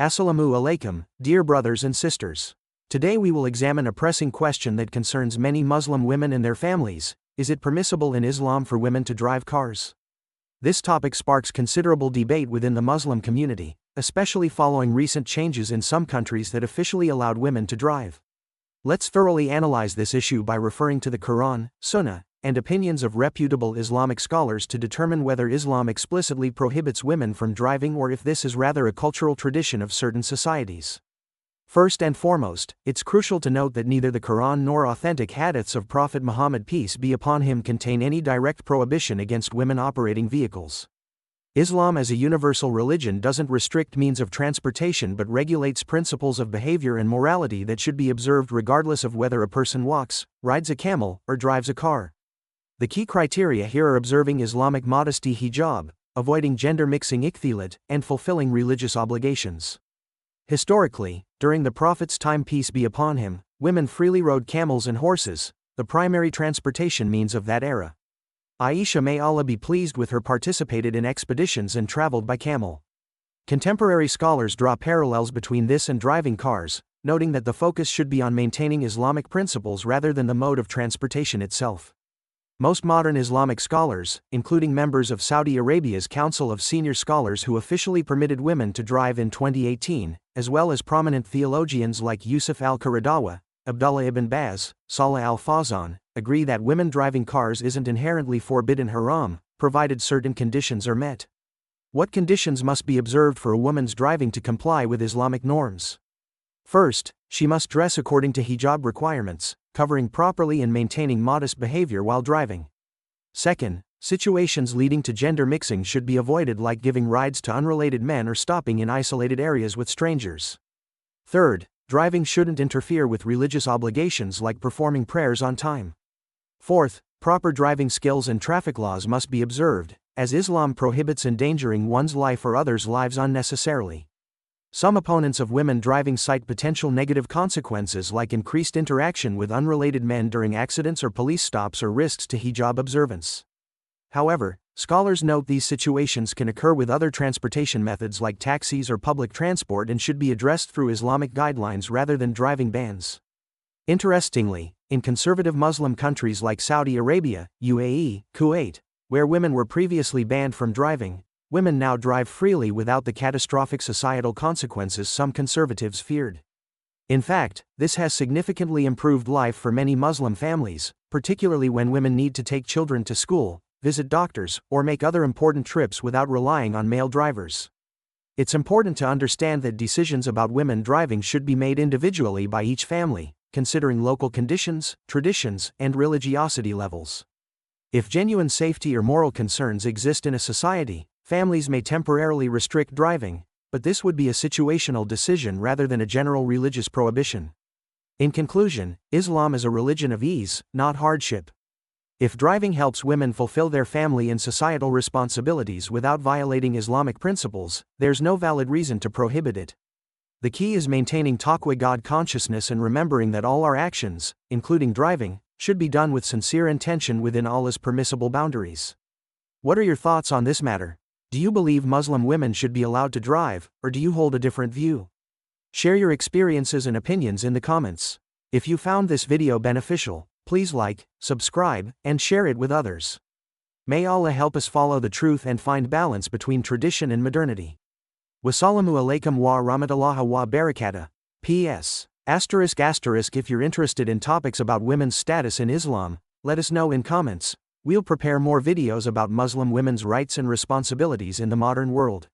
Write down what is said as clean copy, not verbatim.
Assalamu alaikum, dear brothers and sisters. Today we will examine a pressing question that concerns many Muslim women and their families. Is it permissible in Islam for women to drive cars? This topic sparks considerable debate within the Muslim community, especially following recent changes in some countries that officially allowed women to drive. Let's thoroughly analyze this issue by referring to the Quran, Sunnah, and opinions of reputable Islamic scholars to determine whether Islam explicitly prohibits women from driving or if this is rather a cultural tradition of certain societies. First and foremost, it's crucial to note that neither the Quran nor authentic hadiths of Prophet Muhammad peace be upon him contain any direct prohibition against women operating vehicles. Islam as a universal religion doesn't restrict means of transportation but regulates principles of behavior and morality that should be observed regardless of whether a person walks, rides a camel, or drives a car. The key criteria here are observing Islamic modesty hijab, avoiding gender mixing ikhtilat, and fulfilling religious obligations. Historically, during the Prophet's time peace be upon him, women freely rode camels and horses, the primary transportation means of that era. Aisha, may Allah be pleased with her, participated in expeditions and traveled by camel. Contemporary scholars draw parallels between this and driving cars, noting that the focus should be on maintaining Islamic principles rather than the mode of transportation itself. Most modern Islamic scholars, including members of Saudi Arabia's Council of Senior Scholars who officially permitted women to drive in 2018, as well as prominent theologians like Yusuf al-Qaradawi, Abdullah ibn Baz, Saleh al-Fawzan, agree that women driving cars isn't inherently forbidden haram, provided certain conditions are met. What conditions must be observed for a woman's driving to comply with Islamic norms? First, she must dress according to hijab requirements, covering properly and maintaining modest behavior while driving. Second, situations leading to gender mixing should be avoided, like giving rides to unrelated men or stopping in isolated areas with strangers. Third, driving shouldn't interfere with religious obligations like performing prayers on time. Fourth, proper driving skills and traffic laws must be observed, as Islam prohibits endangering one's life or others' lives unnecessarily. Some opponents of women driving cite potential negative consequences like increased interaction with unrelated men during accidents or police stops or risks to hijab observance. However, scholars note these situations can occur with other transportation methods like taxis or public transport and should be addressed through Islamic guidelines rather than driving bans. Interestingly, in conservative Muslim countries like Saudi Arabia, UAE, Kuwait, where women were previously banned from driving, women now drive freely without the catastrophic societal consequences some conservatives feared. In fact, this has significantly improved life for many Muslim families, particularly when women need to take children to school, visit doctors, or make other important trips without relying on male drivers. It's important to understand that decisions about women driving should be made individually by each family, considering local conditions, traditions, and religiosity levels. If genuine safety or moral concerns exist in a society, families may temporarily restrict driving, but this would be a situational decision rather than a general religious prohibition. In conclusion, Islam is a religion of ease, not hardship. If driving helps women fulfill their family and societal responsibilities without violating Islamic principles, there's no valid reason to prohibit it. The key is maintaining taqwa, God consciousness, and remembering that all our actions, including driving, should be done with sincere intention within Allah's permissible boundaries. What are your thoughts on this matter? Do you believe Muslim women should be allowed to drive, or do you hold a different view? Share your experiences and opinions in the comments. If you found this video beneficial, please like, subscribe, and share it with others. May Allah help us follow the truth and find balance between tradition and modernity. Wassalamu alaikum wa rahmatullahi wa barakatuh. P.S. If you're interested in topics about women's status in Islam, let us know in comments. We'll prepare more videos about Muslim women's rights and responsibilities in the modern world.